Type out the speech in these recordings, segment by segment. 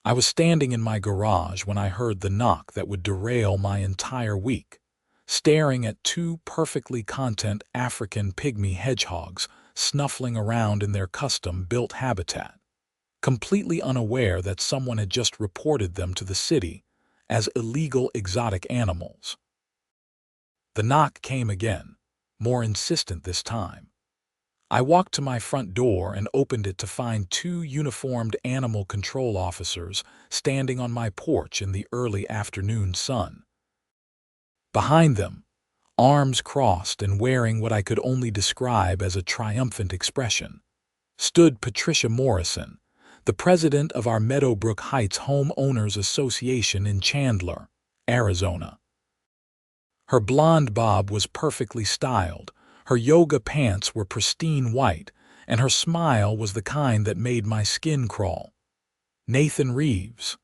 I was standing in my garage when I heard the knock that would derail my entire week, staring at two perfectly content African pygmy hedgehogs snuffling around in their custom-built habitat, completely unaware that someone had just reported them to the city as illegal exotic animals. The knock came again, more insistent this time. I walked to my front door and opened it to find two uniformed animal control officers standing on my porch in the early afternoon sun. Behind them, arms crossed and wearing what I could only describe as a triumphant expression, stood Patricia Morrison, the president of our Meadowbrook Heights Homeowners Association in Chandler, Arizona. Her blonde bob was perfectly styled, her yoga pants were pristine white, and her smile was the kind that made my skin crawl. "Nathan Reeves?"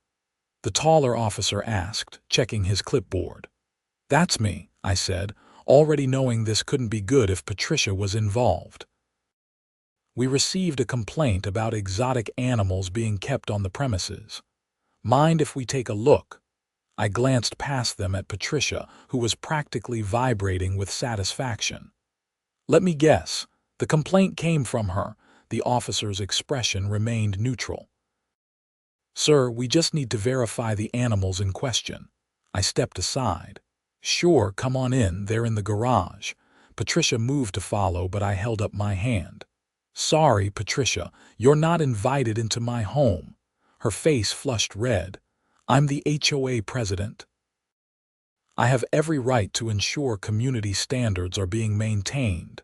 the taller officer asked, checking his clipboard. "That's me," I said, already knowing this couldn't be good if Patricia was involved. "We received a complaint about exotic animals being kept on the premises. Mind if we take a look?" I glanced past them at Patricia, who was practically vibrating with satisfaction. "Let me guess. The complaint came from her." The officer's expression remained neutral. "Sir, we just need to verify the animals in question." I stepped aside. "Sure, come on in, they're in the garage." Patricia moved to follow, but I held up my hand. "Sorry, Patricia, you're not invited into my home." Her face flushed red. "I'm the HOA president. I have every right to ensure community standards are being maintained."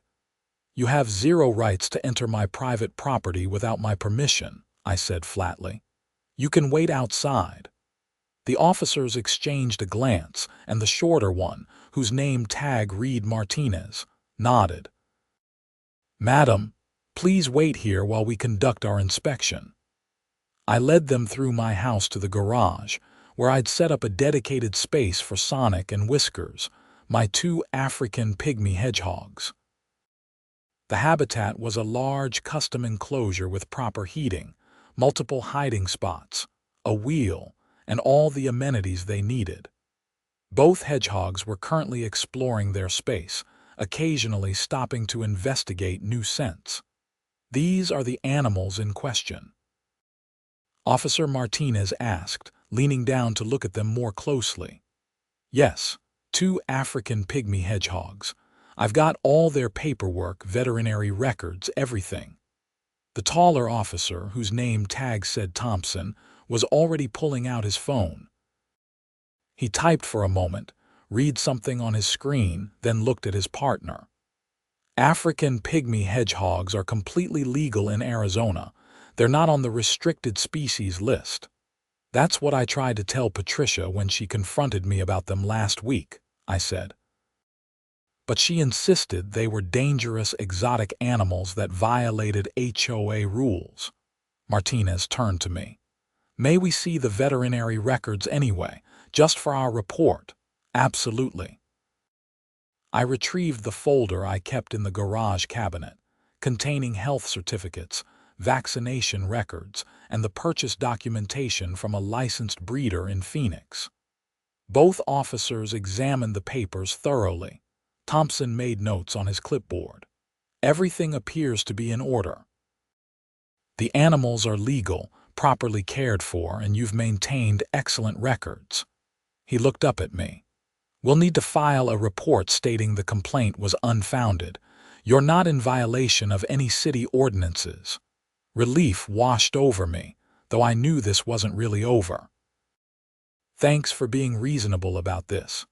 "You have zero rights to enter my private property without my permission," I said flatly. "You can wait outside." The officers exchanged a glance, and the shorter one, whose name tag read Martinez, nodded. "Madam, please wait here while we conduct our inspection." I led them through my house to the garage, where I'd set up a dedicated space for Sonic and Whiskers, my two African pygmy hedgehogs. The habitat was a large custom enclosure with proper heating, multiple hiding spots, a wheel, and all the amenities they needed. Both hedgehogs were currently exploring their space, occasionally stopping to investigate new scents. "These are the animals in question?" Officer Martinez asked, leaning down to look at them more closely. "Yes, two African pygmy hedgehogs. I've got all their paperwork, veterinary records, everything." The taller officer, whose name tag said Thompson, was already pulling out his phone. He typed for a moment, read something on his screen, then looked at his partner. "African pygmy hedgehogs are completely legal in Arizona. They're not on the restricted species list." "That's what I tried to tell Patricia when she confronted me about them last week," I said. "But she insisted they were dangerous exotic animals that violated HOA rules." Martinez turned to me. "May we see the veterinary records anyway, just for our report?" "Absolutely." I retrieved the folder I kept in the garage cabinet, containing health certificates, vaccination records, and the purchase documentation from a licensed breeder in Phoenix. Both officers examined the papers thoroughly. Thompson made notes on his clipboard. "Everything appears to be in order. The animals are legal, properly cared for, and you've maintained excellent records." He looked up at me. "We'll need to file a report stating the complaint was unfounded. You're not in violation of any city ordinances." Relief washed over me, though I knew this wasn't really over. "Thanks for being reasonable about this."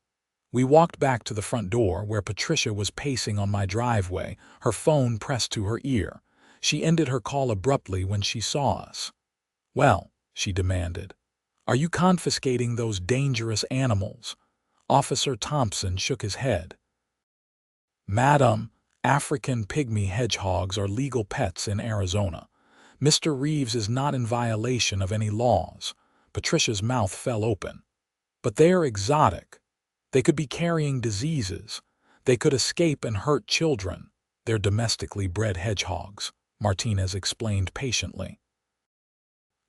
We walked back to the front door, where Patricia was pacing on my driveway, her phone pressed to her ear. She ended her call abruptly when she saw us. "Well," she demanded, "are you confiscating those dangerous animals?" Officer Thompson shook his head. "Madam, African pygmy hedgehogs are legal pets in Arizona. Mr. Reeves is not in violation of any laws." Patricia's mouth fell open. "But they are exotic. They could be carrying diseases. They could escape and hurt children. They're domestically bred hedgehogs," Martinez explained patiently.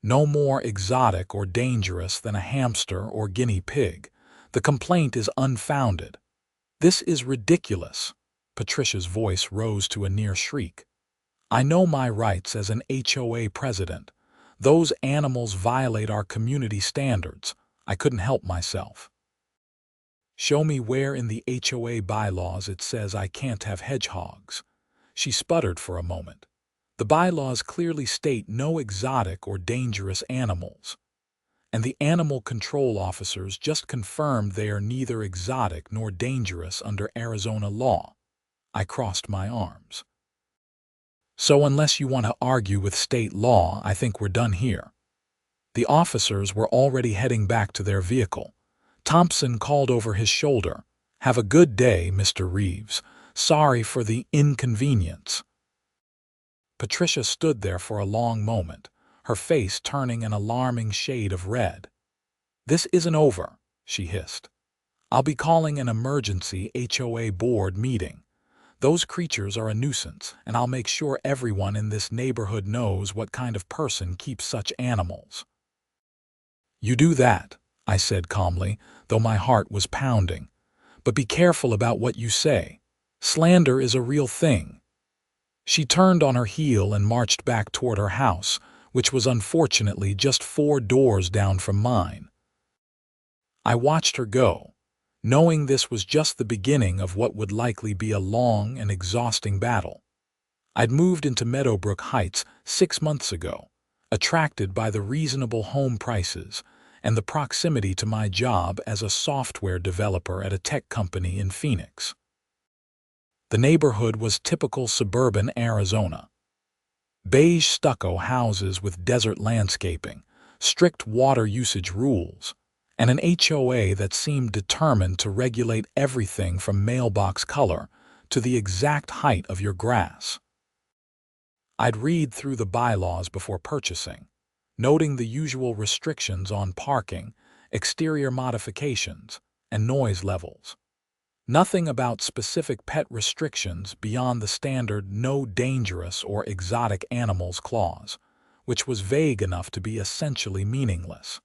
No more exotic or dangerous than a hamster or guinea pig. The complaint is unfounded. This is ridiculous. Patricia's voice rose to a near shriek. I know my rights as an HOA president. Those animals violate our community standards. I couldn't help myself. Show me where in the HOA bylaws it says I can't have hedgehogs. She sputtered for a moment. The bylaws clearly state no exotic or dangerous animals. And the animal control officers just confirmed they are neither exotic nor dangerous under Arizona law. I crossed my arms. So unless you want to argue with state law, I think we're done here. The officers were already heading back to their vehicle. Thompson called over his shoulder. Have a good day, Mr. Reeves. Sorry for the inconvenience. Patricia stood there for a long moment, her face turning an alarming shade of red. This isn't over, she hissed. I'll be calling an emergency HOA board meeting. Those creatures are a nuisance, and I'll make sure everyone in this neighborhood knows what kind of person keeps such animals. You do that, I said calmly, though my heart was pounding. But be careful about what you say. Slander is a real thing. She turned on her heel and marched back toward her house, which was unfortunately just 4 doors down from mine. I watched her go, knowing this was just the beginning of what would likely be a long and exhausting battle. I'd moved into Meadowbrook Heights 6 months ago, attracted by the reasonable home prices and the proximity to my job as a software developer at a tech company in Phoenix. The neighborhood was typical suburban Arizona. Beige stucco houses with desert landscaping, strict water usage rules, and an HOA that seemed determined to regulate everything from mailbox color to the exact height of your grass. I'd read through the bylaws before purchasing, noting the usual restrictions on parking, exterior modifications, and noise levels. Nothing about specific pet restrictions beyond the standard no dangerous or exotic animals clause, which was vague enough to be essentially meaningless.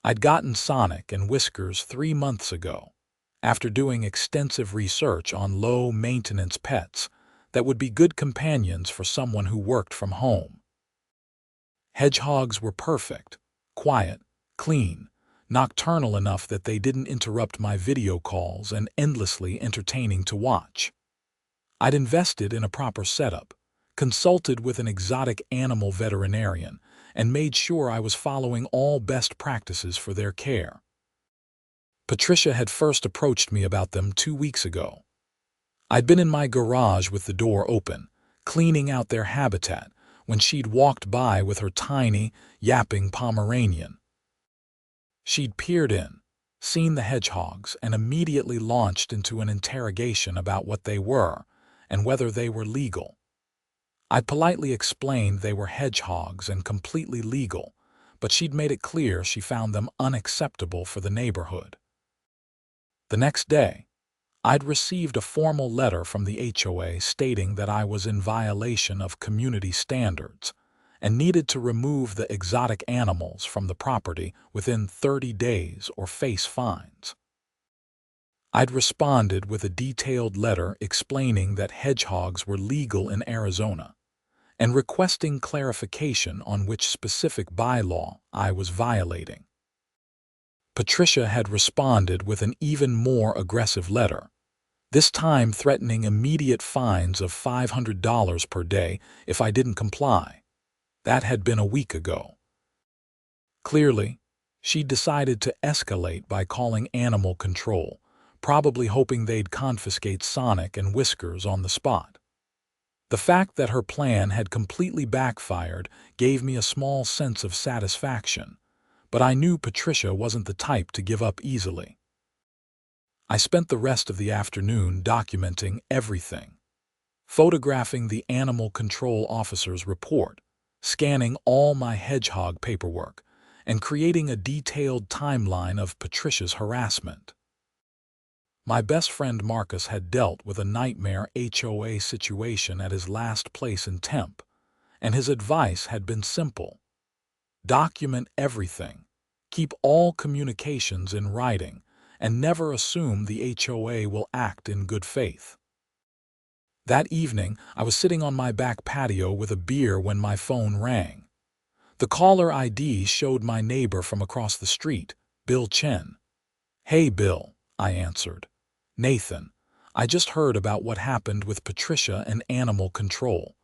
I'd gotten Sonic and Whiskers 3 months ago, after doing extensive research on low-maintenance pets that would be good companions for someone who worked from home. Hedgehogs were perfect, quiet, clean, nocturnal enough that they didn't interrupt my video calls and endlessly entertaining to watch. I'd invested in a proper setup, consulted with an exotic animal veterinarian, and made sure I was following all best practices for their care. Patricia had first approached me about them 2 weeks ago. I'd been in my garage with the door open, cleaning out their habitat, when she'd walked by with her tiny, yapping Pomeranian. She'd peered in, seen the hedgehogs, and immediately launched into an interrogation about what they were and whether they were legal. I'd politely explained they were hedgehogs and completely legal, but she'd made it clear she found them unacceptable for the neighborhood. The next day, I'd received a formal letter from the HOA stating that I was in violation of community standards and needed to remove the exotic animals from the property within 30 days or face fines. I'd responded with a detailed letter explaining that hedgehogs were legal in Arizona and requesting clarification on which specific bylaw I was violating. Patricia had responded with an even more aggressive letter, this time threatening immediate fines of $500 per day if I didn't comply. That had been a week ago. Clearly, she'd decided to escalate by calling animal control, probably hoping they'd confiscate Sonic and Whiskers on the spot. The fact that her plan had completely backfired gave me a small sense of satisfaction, but I knew Patricia wasn't the type to give up easily. I spent the rest of the afternoon documenting everything, photographing the animal control officer's report, scanning all my hedgehog paperwork, and creating a detailed timeline of Patricia's harassment. My best friend Marcus had dealt with a nightmare HOA situation at his last place in Temp, and his advice had been simple. Document everything. Keep all communications in writing, and never assume the HOA will act in good faith. That evening, I was sitting on my back patio with a beer when my phone rang. The caller ID showed my neighbor from across the street, Bill Chen. "Hey, Bill," I answered. "Nathan, I just heard about what happened with Patricia and animal control.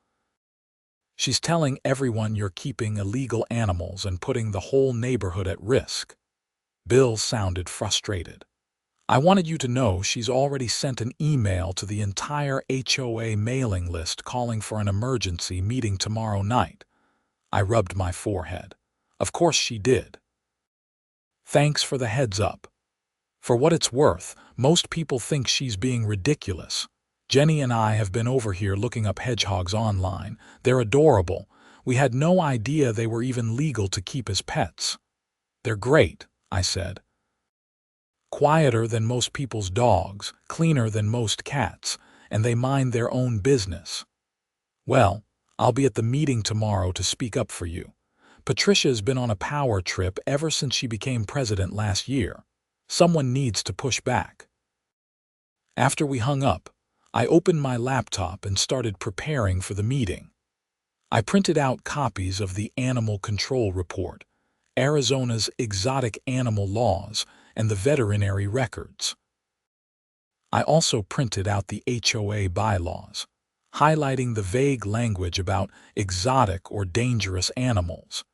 She's telling everyone you're keeping illegal animals and putting the whole neighborhood at risk." Bill sounded frustrated. "I wanted you to know she's already sent an email to the entire HOA mailing list calling for an emergency meeting tomorrow night." I rubbed my forehead. "Of course she did. Thanks for the heads up. For what it's worth, most people think she's being ridiculous. Jenny and I have been over here looking up hedgehogs online. They're adorable. We had no idea they were even legal to keep as pets." "They're great," I said. "Quieter than most people's dogs, cleaner than most cats, and they mind their own business." "Well, I'll be at the meeting tomorrow to speak up for you. Patricia's been on a power trip ever since she became president last year. Someone needs to push back." After we hung up, I opened my laptop and started preparing for the meeting. I printed out copies of the Animal Control Report, Arizona's exotic animal laws, and the veterinary records. I also printed out the HOA bylaws, highlighting the vague language about exotic or dangerous animals,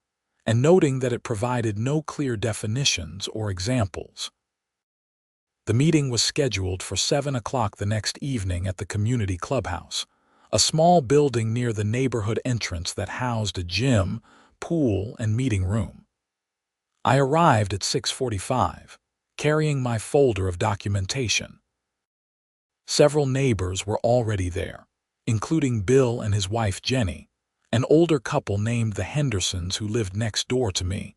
and noting that it provided no clear definitions or examples. The meeting was scheduled for 7 o'clock the next evening at the community clubhouse, a small building near the neighborhood entrance that housed a gym, pool, and meeting room. I arrived at 6:45, carrying my folder of documentation. Several neighbors were already there, including Bill and his wife Jenny, an older couple named the Hendersons who lived next door to me,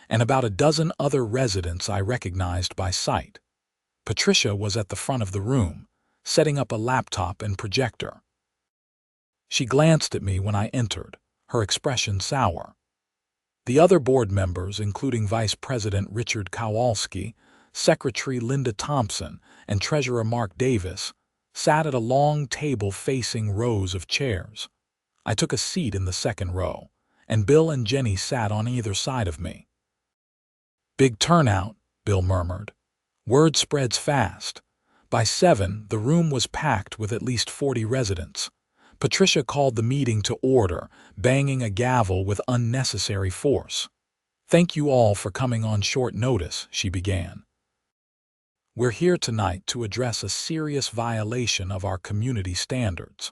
and about a dozen other residents I recognized by sight. Patricia was at the front of the room, setting up a laptop and projector. She glanced at me when I entered, her expression sour. The other board members, including Vice President Richard Kowalski, Secretary Linda Thompson, and Treasurer Mark Davis, sat at a long table facing rows of chairs. I took a seat in the second row, and Bill and Jenny sat on either side of me. "Big turnout," Bill murmured. "Word spreads fast." By 7, the room was packed with at least 40 residents. Patricia called the meeting to order, banging a gavel with unnecessary force. "Thank you all for coming on short notice," she began. "We're here tonight to address a serious violation of our community standards.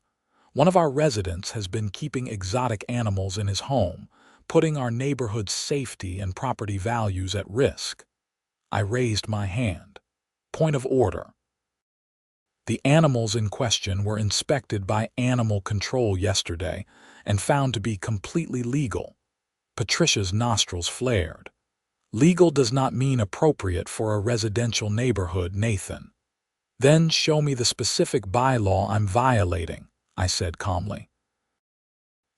One of our residents has been keeping exotic animals in his home, putting our neighborhood's safety and property values at risk." I raised my hand. "Point of order. The animals in question were inspected by Animal Control yesterday and found to be completely legal." Patricia's nostrils flared. "Legal does not mean appropriate for a residential neighborhood, Nathan." "Then show me the specific bylaw I'm violating," I said calmly.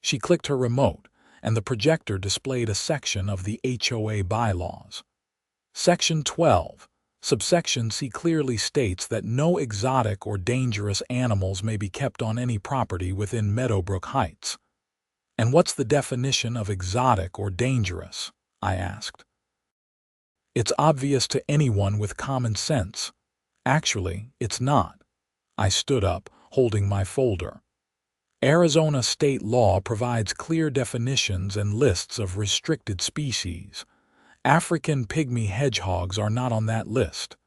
She clicked her remote, and the projector displayed a section of the HOA bylaws. Section 12, subsection C clearly states that no exotic or dangerous animals may be kept on any property within Meadowbrook Heights. "And what's the definition of exotic or dangerous?" I asked. "It's obvious to anyone with common sense. Actually, it's not." I stood up, holding my folder. "Arizona state law provides clear definitions and lists of restricted species. African pygmy hedgehogs are not on that list.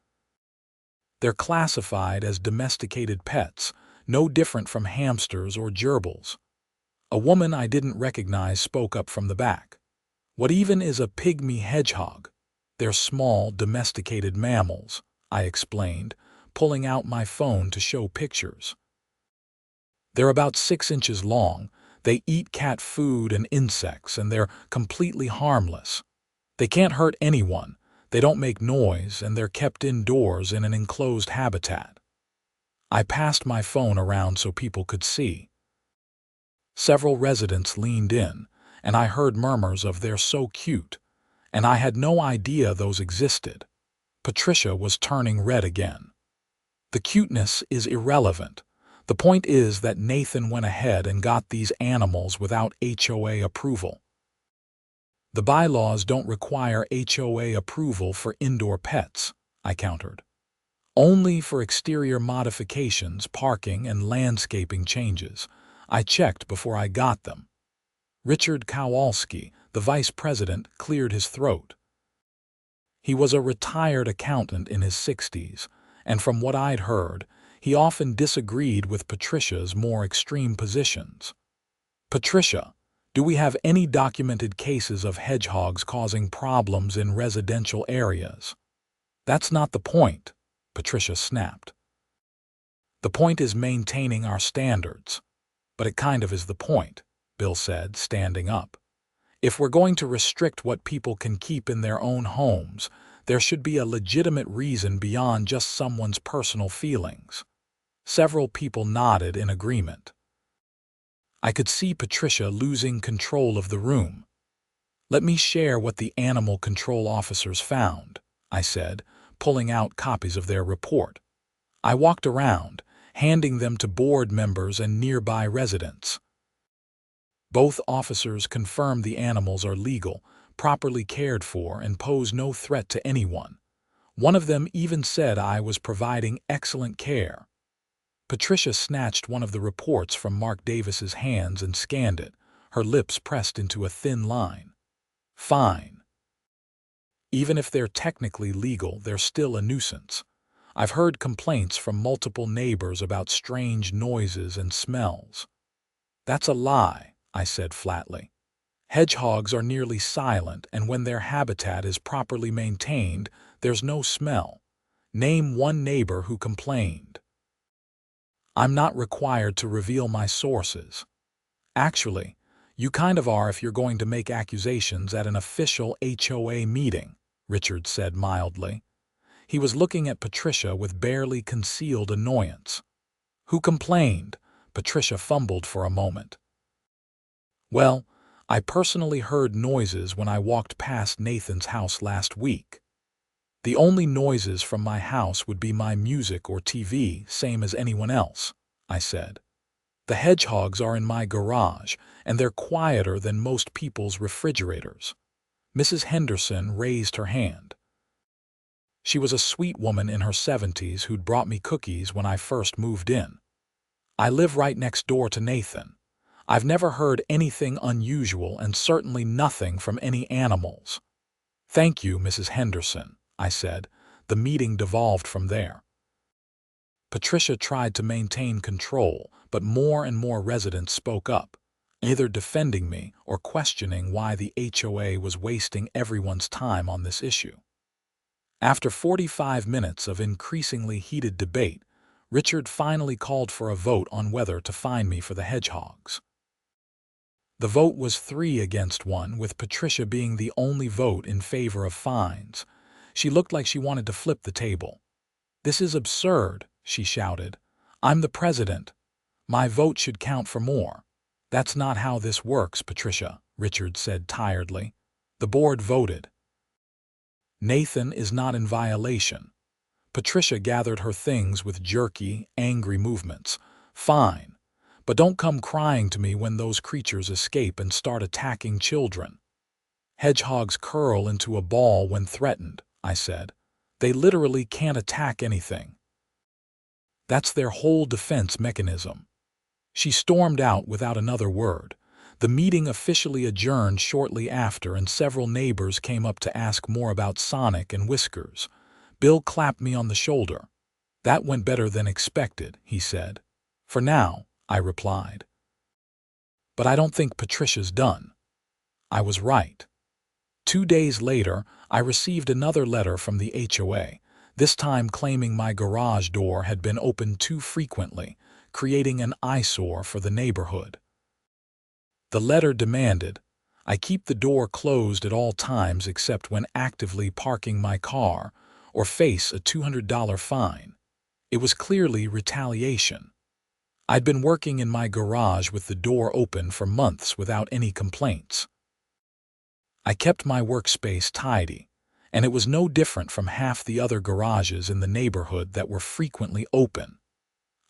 They're classified as domesticated pets, no different from hamsters or gerbils." A woman I didn't recognize spoke up from the back. "What even is a pygmy hedgehog?" "They're small, domesticated mammals," I explained, pulling out my phone to show pictures. "They're about 6 inches long, they eat cat food and insects, and they're completely harmless. They can't hurt anyone, they don't make noise, and they're kept indoors in an enclosed habitat." I passed my phone around so people could see. Several residents leaned in, and I heard murmurs of "they're so cute," and I had no idea those existed. Patricia was turning red again. The cuteness is irrelevant. The point is that Nathan went ahead and got these animals without HOA approval. The bylaws don't require HOA approval for indoor pets, I countered. Only for exterior modifications, parking, and landscaping changes. I checked before I got them. Richard Kowalski, the vice president, cleared his throat. He was a retired accountant in his 60s, and from what I'd heard, he often disagreed with Patricia's more extreme positions. "Patricia, do we have any documented cases of hedgehogs causing problems in residential areas?" "That's not the point," Patricia snapped. "The point is maintaining our standards." "But it kind of is the point," Bill said, standing up. "If we're going to restrict what people can keep in their own homes, there should be a legitimate reason beyond just someone's personal feelings." Several people nodded in agreement. I could see Patricia losing control of the room. "Let me share what the animal control officers found," I said, pulling out copies of their report. I walked around, handing them to board members and nearby residents. Both officers confirmed the animals are legal, properly cared for, and pose no threat to anyone. One of them even said I was providing excellent care. Patricia snatched one of the reports from Mark Davis's hands and scanned it, her lips pressed into a thin line. "Fine. Even if they're technically legal, they're still a nuisance. I've heard complaints from multiple neighbors about strange noises and smells." "That's a lie," I said flatly. "Hedgehogs are nearly silent, and when their habitat is properly maintained, there's no smell. Name one neighbor who complained." "I'm not required to reveal my sources." "Actually, you kind of are if you're going to make accusations at an official HOA meeting," Richard said mildly. He was looking at Patricia with barely concealed annoyance. "Who complained?" Patricia fumbled for a moment. "Well, I personally heard noises when I walked past Nathan's house last week. The only noises from my house would be my music or TV, same as anyone else," I said. "The hedgehogs are in my garage, and they're quieter than most people's refrigerators." Mrs. Henderson raised her hand. She was a sweet woman in her 70s who'd brought me cookies when I first moved in. "I live right next door to Nathan. I've never heard anything unusual and certainly nothing from any animals." "Thank you, Mrs. Henderson," I said. The meeting devolved from there. Patricia tried to maintain control, but more and more residents spoke up, either defending me or questioning why the HOA was wasting everyone's time on this issue. After 45 minutes of increasingly heated debate, Richard finally called for a vote on whether to fine me for the hedgehogs. The vote was 3-1, with Patricia being the only vote in favor of fines. She looked like she wanted to flip the table. "This is absurd," she shouted. "I'm the president. My vote should count for more." "That's not how this works, Patricia," Richard said tiredly. "The board voted. Nathan is not in violation." Patricia gathered her things with jerky, angry movements. "Fine. But don't come crying to me when those creatures escape and start attacking children." "Hedgehogs curl into a ball when threatened," I said. "They literally can't attack anything. That's their whole defense mechanism." She stormed out without another word. The meeting officially adjourned shortly after, and several neighbors came up to ask more about Sonic and Whiskers. Bill clapped me on the shoulder. "That went better than expected," he said. "For now," I replied. "But I don't think Patricia's done." I was right. 2 days later, I received another letter from the HOA, this time claiming my garage door had been opened too frequently, creating an eyesore for the neighborhood. The letter demanded I keep the door closed at all times except when actively parking my car, or face a $200 fine. It was clearly retaliation. I'd been working in my garage with the door open for months without any complaints. I kept my workspace tidy, and it was no different from half the other garages in the neighborhood that were frequently open.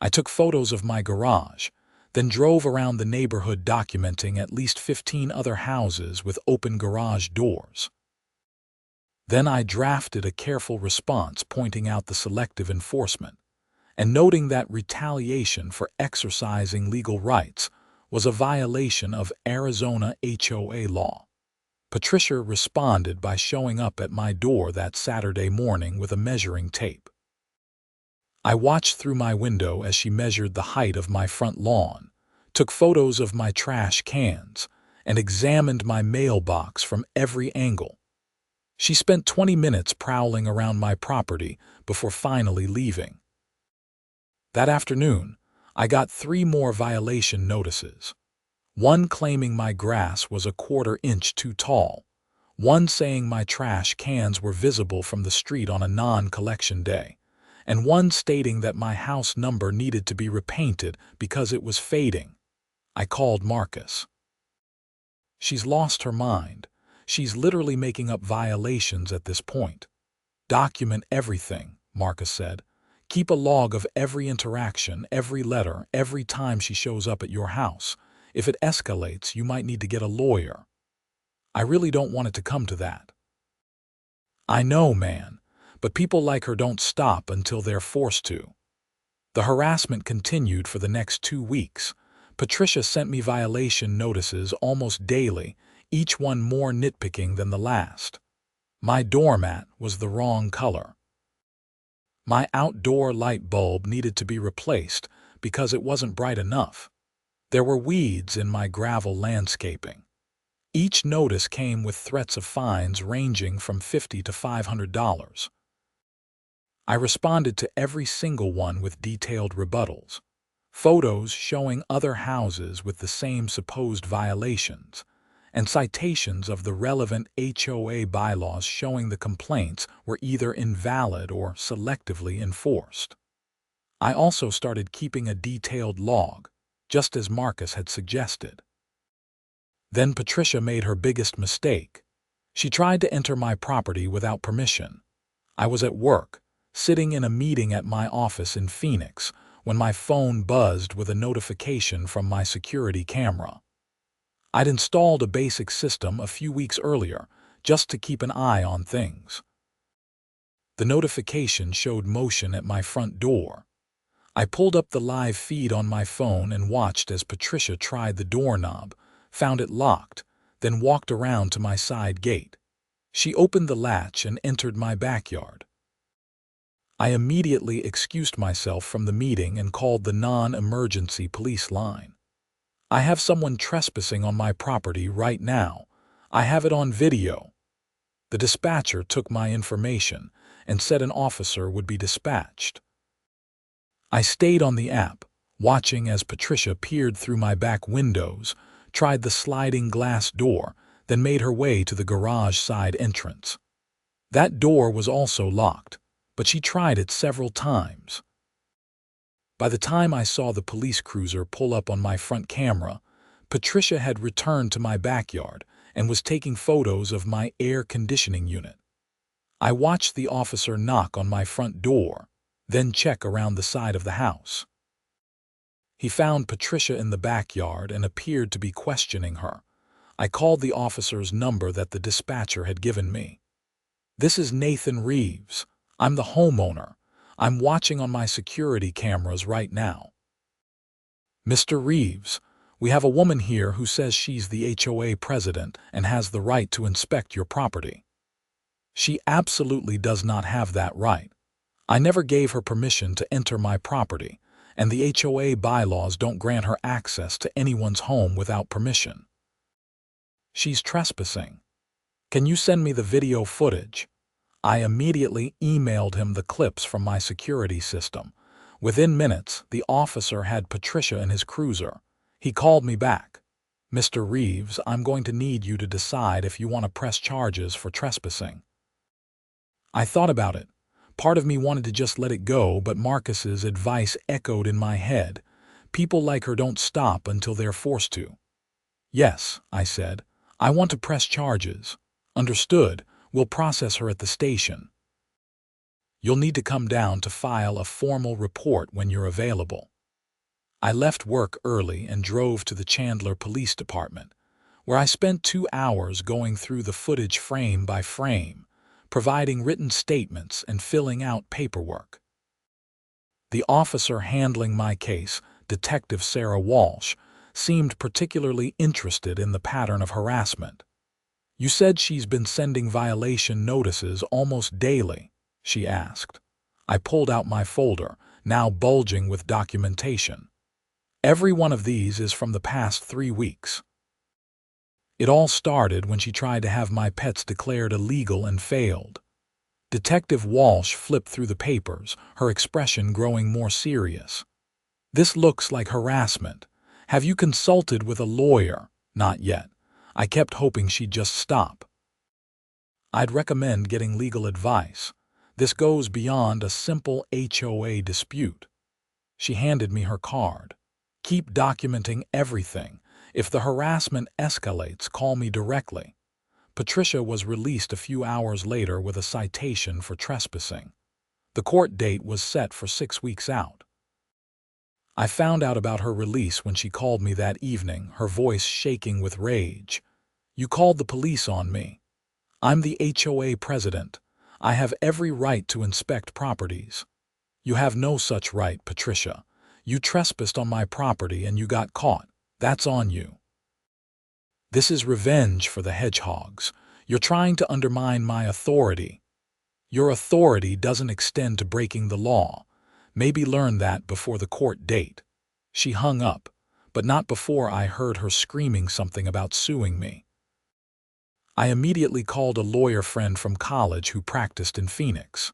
I took photos of my garage, then drove around the neighborhood documenting at least 15 other houses with open garage doors. Then I drafted a careful response pointing out the selective enforcement and noting that retaliation for exercising legal rights was a violation of Arizona HOA law. Patricia responded by showing up at my door that Saturday morning with a measuring tape. I watched through my window as she measured the height of my front lawn, took photos of my trash cans, and examined my mailbox from every angle. She spent 20 minutes prowling around my property before finally leaving. That afternoon, I got 3 more violation notices. One claiming my grass was a 1/4 inch too tall, one saying my trash cans were visible from the street on a non-collection day, and one stating that my house number needed to be repainted because it was fading. I called Marcus. "She's lost her mind. She's literally making up violations at this point." "Document everything," Marcus said. "Keep a log of every interaction, every letter, every time she shows up at your house. If it escalates, you might need to get a lawyer." "I really don't want it to come to that." "I know, man, but people like her don't stop until they're forced to." The harassment continued for the next 2 weeks. Patricia sent me violation notices almost daily, each one more nitpicking than the last. My doormat was the wrong color. My outdoor light bulb needed to be replaced because it wasn't bright enough. There were weeds in my gravel landscaping. Each notice came with threats of fines ranging from $50 to $500. I responded to every single one with detailed rebuttals, photos showing other houses with the same supposed violations, and citations of the relevant HOA bylaws showing the complaints were either invalid or selectively enforced. I also started keeping a detailed log, just as Marcus had suggested. Then Patricia made her biggest mistake. She tried to enter my property without permission. I was at work, sitting in a meeting at my office in Phoenix, when my phone buzzed with a notification from my security camera. I'd installed a basic system a few weeks earlier, just to keep an eye on things. The notification showed motion at my front door. I pulled up the live feed on my phone and watched as Patricia tried the doorknob, found it locked, then walked around to my side gate. She opened the latch and entered my backyard. I immediately excused myself from the meeting and called the non-emergency police line. "I have someone trespassing on my property right now. I have it on video." The dispatcher took my information and said an officer would be dispatched. I stayed on the app, watching as Patricia peered through my back windows, tried the sliding glass door, then made her way to the garage side entrance. That door was also locked, but she tried it several times. By the time I saw the police cruiser pull up on my front camera, Patricia had returned to my backyard and was taking photos of my air conditioning unit. I watched the officer knock on my front door, then check around the side of the house. He found Patricia in the backyard and appeared to be questioning her. I called the officer's number that the dispatcher had given me. "This is Nathan Reeves. I'm the homeowner. I'm watching on my security cameras right now." "Mr. Reeves, we have a woman here who says she's the HOA president and has the right to inspect your property." "She absolutely does not have that right. I never gave her permission to enter my property, and the HOA bylaws don't grant her access to anyone's home without permission. She's trespassing. Can you send me the video footage?" I immediately emailed him the clips from my security system. Within minutes, the officer had Patricia in his cruiser. He called me back. "Mr. Reeves, I'm going to need you to decide if you want to press charges for trespassing." I thought about it. Part of me wanted to just let it go, but Marcus's advice echoed in my head. People like her don't stop until they're forced to. "Yes," I said, "I want to press charges." Understood. We'll process her at the station. You'll need to come down to file a formal report when you're available. I left work early and drove to the Chandler Police Department, where I spent 2 hours going through the footage frame by frame, providing written statements and filling out paperwork. The officer handling my case, Detective Sarah Walsh, seemed particularly interested in the pattern of harassment. "You said she's been sending violation notices almost daily," she asked. I pulled out my folder, now bulging with documentation. "Every one of these is from the past 3 weeks. It all started when she tried to have my pets declared illegal and failed." Detective Walsh flipped through the papers, her expression growing more serious. "This looks like harassment. Have you consulted with a lawyer?" "Not yet. I kept hoping she'd just stop." "I'd recommend getting legal advice. This goes beyond a simple HOA dispute." She handed me her card. "Keep documenting everything. If the harassment escalates, call me directly." Patricia was released a few hours later with a citation for trespassing. The court date was set for 6 weeks out. I found out about her release when she called me that evening, her voice shaking with rage. "You called the police on me. I'm the HOA president. I have every right to inspect properties." "You have no such right, Patricia. You trespassed on my property and you got caught. That's on you." "This is revenge for the Hedgehogs. You're trying to undermine my authority." "Your authority doesn't extend to breaking the law. Maybe learn that before the court date." She hung up, but not before I heard her screaming something about suing me. I immediately called a lawyer friend from college who practiced in Phoenix.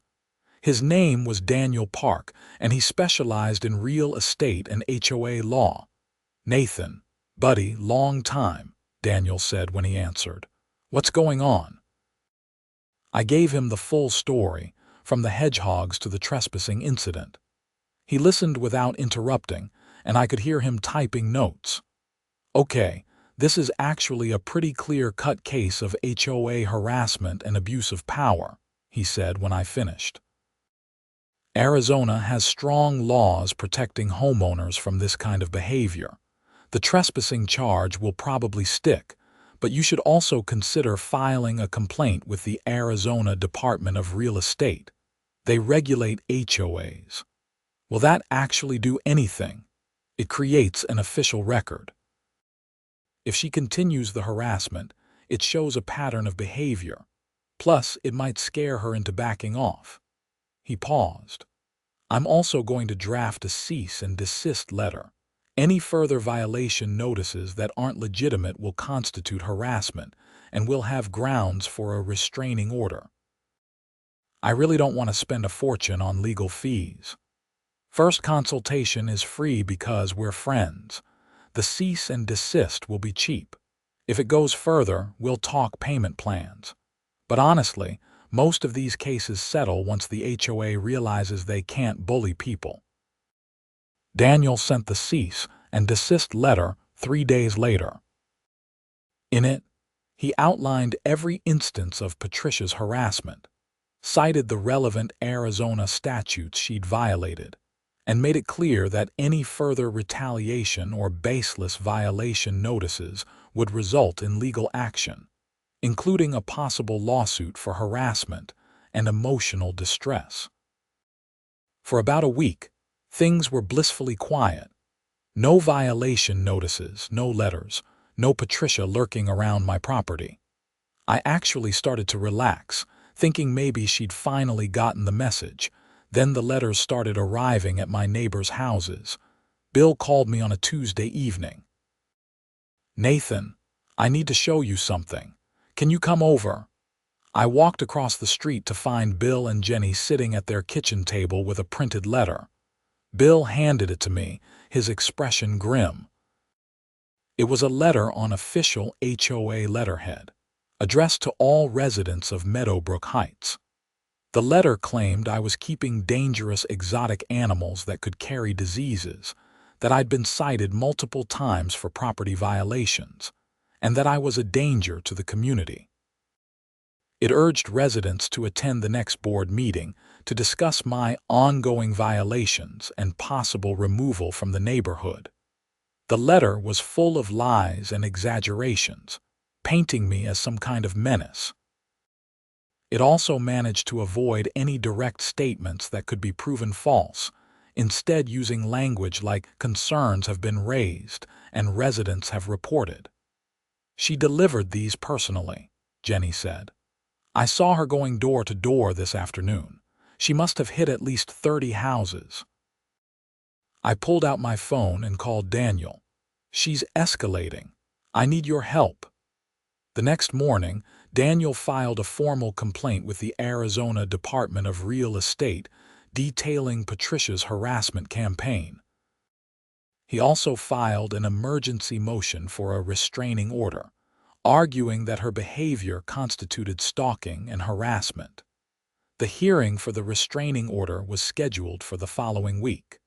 His name was Daniel Park, and he specialized in real estate and HOA law. "Nathan, buddy, long time," Daniel said when he answered. "What's going on?" I gave him the full story, from the Hedgehogs to the trespassing incident. He listened without interrupting, and I could hear him typing notes. "Okay, this is actually a pretty clear-cut case of HOA harassment and abuse of power," he said when I finished. "Arizona has strong laws protecting homeowners from this kind of behavior. The trespassing charge will probably stick, but you should also consider filing a complaint with the Arizona Department of Real Estate. They regulate HOAs." "Will that actually do anything?" "It creates an official record. If she continues the harassment, it shows a pattern of behavior. Plus, it might scare her into backing off." He paused. "I'm also going to draft a cease and desist letter. Any further violation notices that aren't legitimate will constitute harassment, and we'll have grounds for a restraining order." I really don't want to spend a fortune on legal fees. First consultation is free because we're friends. The cease and desist will be cheap. If it goes further, we'll talk payment plans. But honestly, most of these cases settle once the HOA realizes they can't bully people. Daniel sent the cease and desist letter 3 days later. In it, he outlined every instance of Patricia's harassment, cited the relevant Arizona statutes she'd violated, and made it clear that any further retaliation or baseless violation notices would result in legal action, including a possible lawsuit for harassment and emotional distress. For about a week, things were blissfully quiet. No violation notices, no letters, no Patricia lurking around my property. I actually started to relax, thinking maybe she'd finally gotten the message. Then the letters started arriving at my neighbors' houses. Bill called me on a Tuesday evening. "Nathan, I need to show you something. Can you come over?" I walked across the street to find Bill and Jenny sitting at their kitchen table with a printed letter. Bill handed it to me, his expression grim. It was a letter on official HOA letterhead, addressed to all residents of Meadowbrook Heights. The letter claimed I was keeping dangerous exotic animals that could carry diseases, that I'd been cited multiple times for property violations, and that I was a danger to the community. It urged residents to attend the next board meeting to discuss my ongoing violations and possible removal from the neighborhood. The letter was full of lies and exaggerations, painting me as some kind of menace. It also managed to avoid any direct statements that could be proven false, instead using language like concerns have been raised and residents have reported. She delivered these personally, Jenny said. I saw her going door to door this afternoon. She must have hit at least 30 houses. I pulled out my phone and called Daniel. She's escalating. I need your help. The next morning, Daniel filed a formal complaint with the Arizona Department of Real Estate detailing Patricia's harassment campaign. He also filed an emergency motion for a restraining order, arguing that her behavior constituted stalking and harassment. The hearing for the restraining order was scheduled for the following week.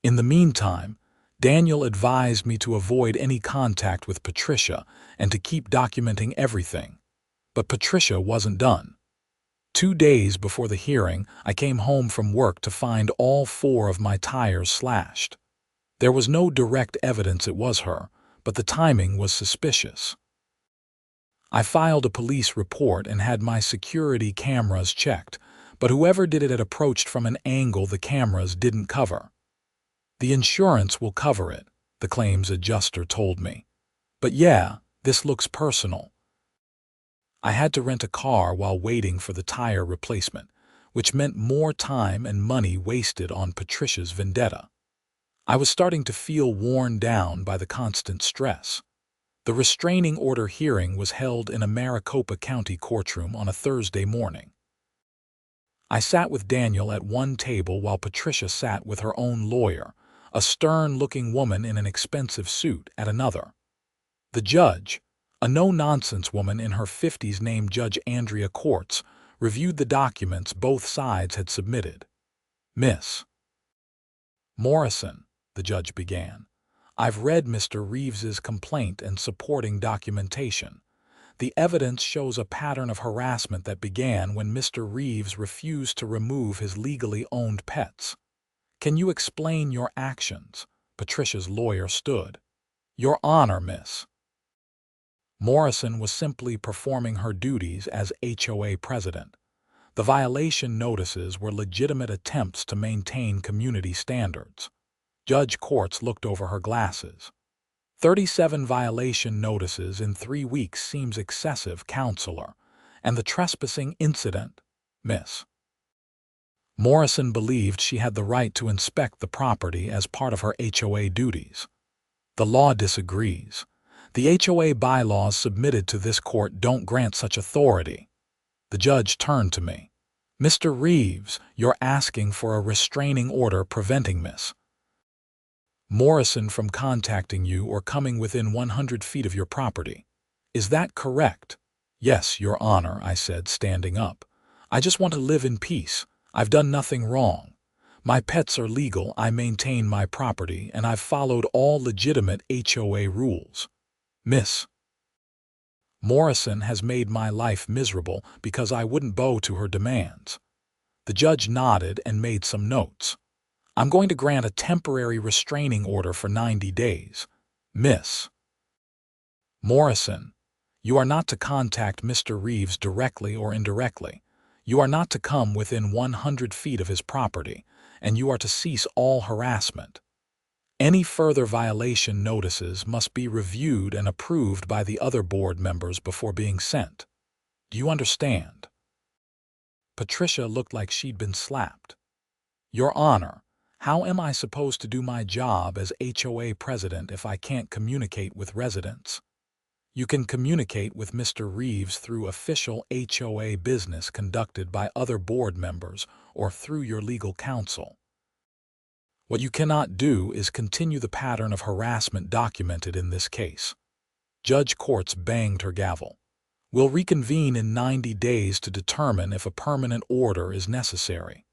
In the meantime, Daniel advised me to avoid any contact with Patricia and to keep documenting everything. But Patricia wasn't done. 2 days before the hearing, I came home from work to find all 4 of my tires slashed. There was no direct evidence it was her, but the timing was suspicious. I filed a police report and had my security cameras checked, but whoever did it had approached from an angle the cameras didn't cover. The insurance will cover it, the claims adjuster told me. But yeah, this looks personal. I had to rent a car while waiting for the tire replacement, which meant more time and money wasted on Patricia's vendetta. I was starting to feel worn down by the constant stress. The restraining order hearing was held in a Maricopa County courtroom on a Thursday morning. I sat with Daniel at one table while Patricia sat with her own lawyer, a stern-looking woman in an expensive suit, at another. The judge, a no-nonsense woman in her 50s named Judge Andrea Quartz, reviewed the documents both sides had submitted. Miss Morrison, the judge began, I've read Mr. Reeves's complaint and supporting documentation. The evidence shows a pattern of harassment that began when Mr. Reeves refused to remove his legally owned pets. Can you explain your actions? Patricia's lawyer stood. Your Honor, Miss Morrison was simply performing her duties as HOA president. The violation notices were legitimate attempts to maintain community standards. Judge Quartz looked over her glasses. 37 violation notices in 3 weeks seems excessive, counselor. And the trespassing incident, Miss Morrison believed she had the right to inspect the property as part of her HOA duties. The law disagrees. The HOA bylaws submitted to this court don't grant such authority. The judge turned to me. Mr. Reeves, you're asking for a restraining order preventing Miss Morrison from contacting you or coming within 100 feet of your property. Is that correct? Yes, Your Honor, I said, standing up. I just want to live in peace. I've done nothing wrong. My pets are legal, I maintain my property, and I've followed all legitimate HOA rules. Miss Morrison has made my life miserable because I wouldn't bow to her demands. The judge nodded and made some notes. I'm going to grant a temporary restraining order for 90 days. Miss Morrison, you are not to contact Mr. Reeves directly or indirectly. You are not to come within 100 feet of his property, and you are to cease all harassment. Any further violation notices must be reviewed and approved by the other board members before being sent. Do you understand? Patricia looked like she'd been slapped. Your Honor, how am I supposed to do my job as HOA president if I can't communicate with residents? You can communicate with Mr. Reeves through official HOA business conducted by other board members or through your legal counsel. What you cannot do is continue the pattern of harassment documented in this case. Judge Quartz banged her gavel. We'll reconvene in 90 days to determine if a permanent order is necessary.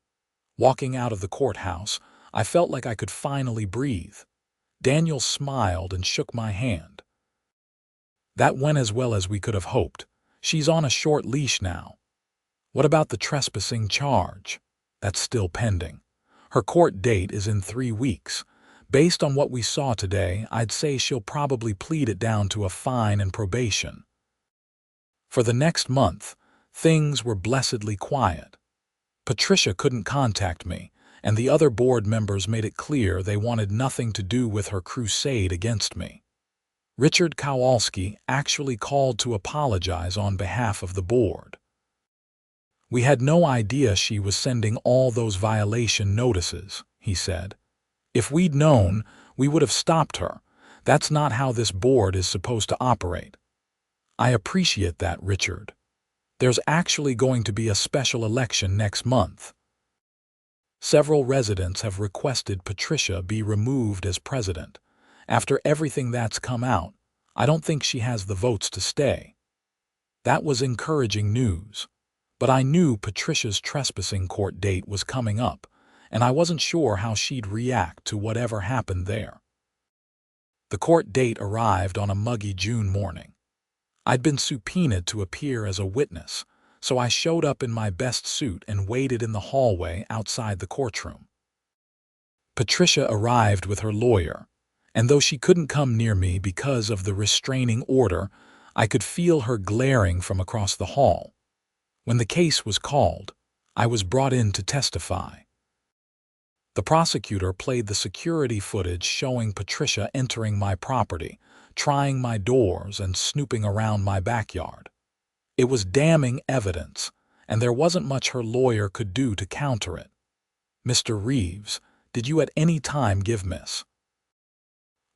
Walking out of the courthouse, I felt like I could finally breathe. Daniel smiled and shook my hand. That went as well as we could have hoped. She's on a short leash now. What about the trespassing charge? That's still pending. Her court date is in 3 weeks. Based on what we saw today, I'd say she'll probably plead it down to a fine and probation. For the next month, things were blessedly quiet. Patricia couldn't contact me, and the other board members made it clear they wanted nothing to do with her crusade against me. Richard Kowalski actually called to apologize on behalf of the board. "We had no idea she was sending all those violation notices," he said. "If we'd known, we would have stopped her. That's not how this board is supposed to operate." "I appreciate that, Richard. There's actually going to be a special election next month. Several residents have requested Patricia be removed as president. After everything that's come out, I don't think she has the votes to stay." That was encouraging news. But I knew Patricia's trespassing court date was coming up, and I wasn't sure how she'd react to whatever happened there. The court date arrived on a muggy June morning. I'd been subpoenaed to appear as a witness, so I showed up in my best suit and waited in the hallway outside the courtroom. Patricia arrived with her lawyer, and though she couldn't come near me because of the restraining order, I could feel her glaring from across the hall. When the case was called, I was brought in to testify. The prosecutor played the security footage showing Patricia entering my property, trying my doors, and snooping around my backyard. It was damning evidence, and there wasn't much her lawyer could do to counter it. "Mr. Reeves, did you at any time give Miss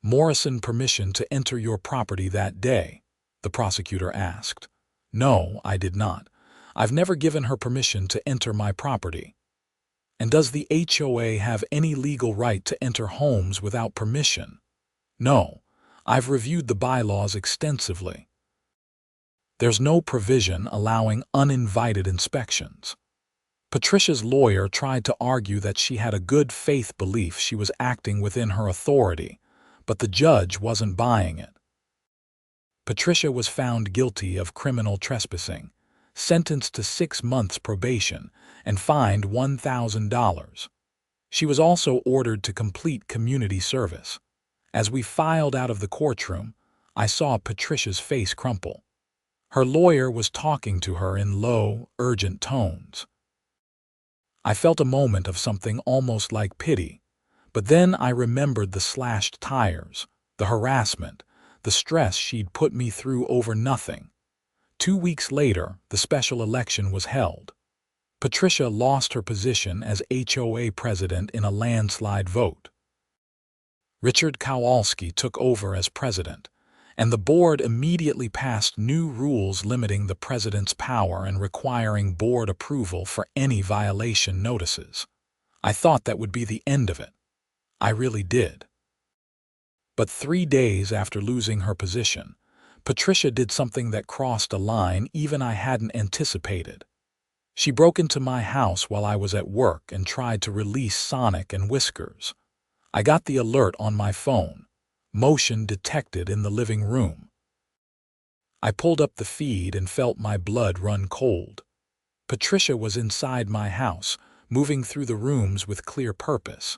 Morrison permission to enter your property that day?" the prosecutor asked. "No, I did not. I've never given her permission to enter my property." "And does the HOA have any legal right to enter homes without permission?" "No. I've reviewed the bylaws extensively. There's no provision allowing uninvited inspections." Patricia's lawyer tried to argue that she had a good faith belief she was acting within her authority, but the judge wasn't buying it. Patricia was found guilty of criminal trespassing, sentenced to 6 months probation, and fined $1,000. She was also ordered to complete community service. As we filed out of the courtroom, I saw Patricia's face crumple. Her lawyer was talking to her in low, urgent tones. I felt a moment of something almost like pity, but then I remembered the slashed tires, the harassment, the stress she'd put me through over nothing. 2 weeks later, the special election was held. Patricia lost her position as HOA president in a landslide vote. Richard Kowalski took over as president, and the board immediately passed new rules limiting the president's power and requiring board approval for any violation notices. I thought that would be the end of it. I really did. But 3 days after losing her position, Patricia did something that crossed a line even I hadn't anticipated. She broke into my house while I was at work and tried to release Sonic and Whiskers. I got the alert on my phone. Motion detected in the living room. I pulled up the feed and felt my blood run cold. Patricia was inside my house, moving through the rooms with clear purpose.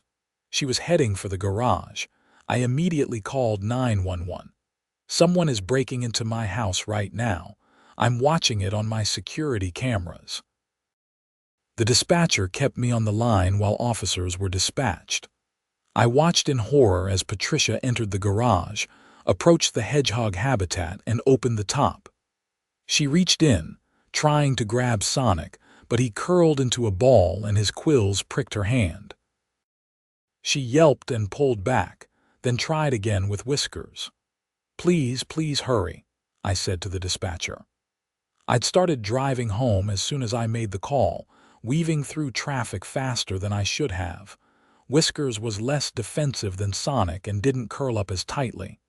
She was heading for the garage. I immediately called 911. "Someone is breaking into my house right now. I'm watching it on my security cameras." The dispatcher kept me on the line while officers were dispatched. I watched in horror as Patricia entered the garage, approached the hedgehog habitat, and opened the top. She reached in, trying to grab Sonic, but he curled into a ball and his quills pricked her hand. She yelped and pulled back, then tried again with Whiskers. "Please, please hurry," I said to the dispatcher. I'd started driving home as soon as I made the call, weaving through traffic faster than I should have. Whiskers was less defensive than Sonic and didn't curl up as tightly.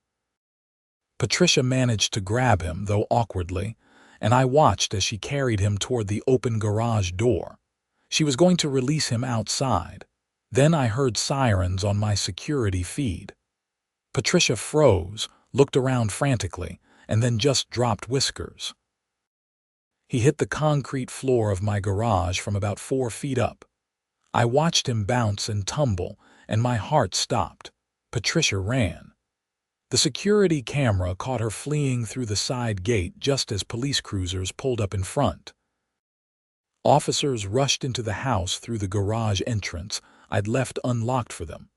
Patricia managed to grab him, though awkwardly, and I watched as she carried him toward the open garage door. She was going to release him outside. Then I heard sirens on my security feed. Patricia froze, looked around frantically, and then just dropped Whiskers. He hit the concrete floor of my garage from about 4 feet up. I watched him bounce and tumble, and my heart stopped. Patricia ran. The security camera caught her fleeing through the side gate just as police cruisers pulled up in front. Officers rushed into the house through the garage entrance I'd left unlocked for them.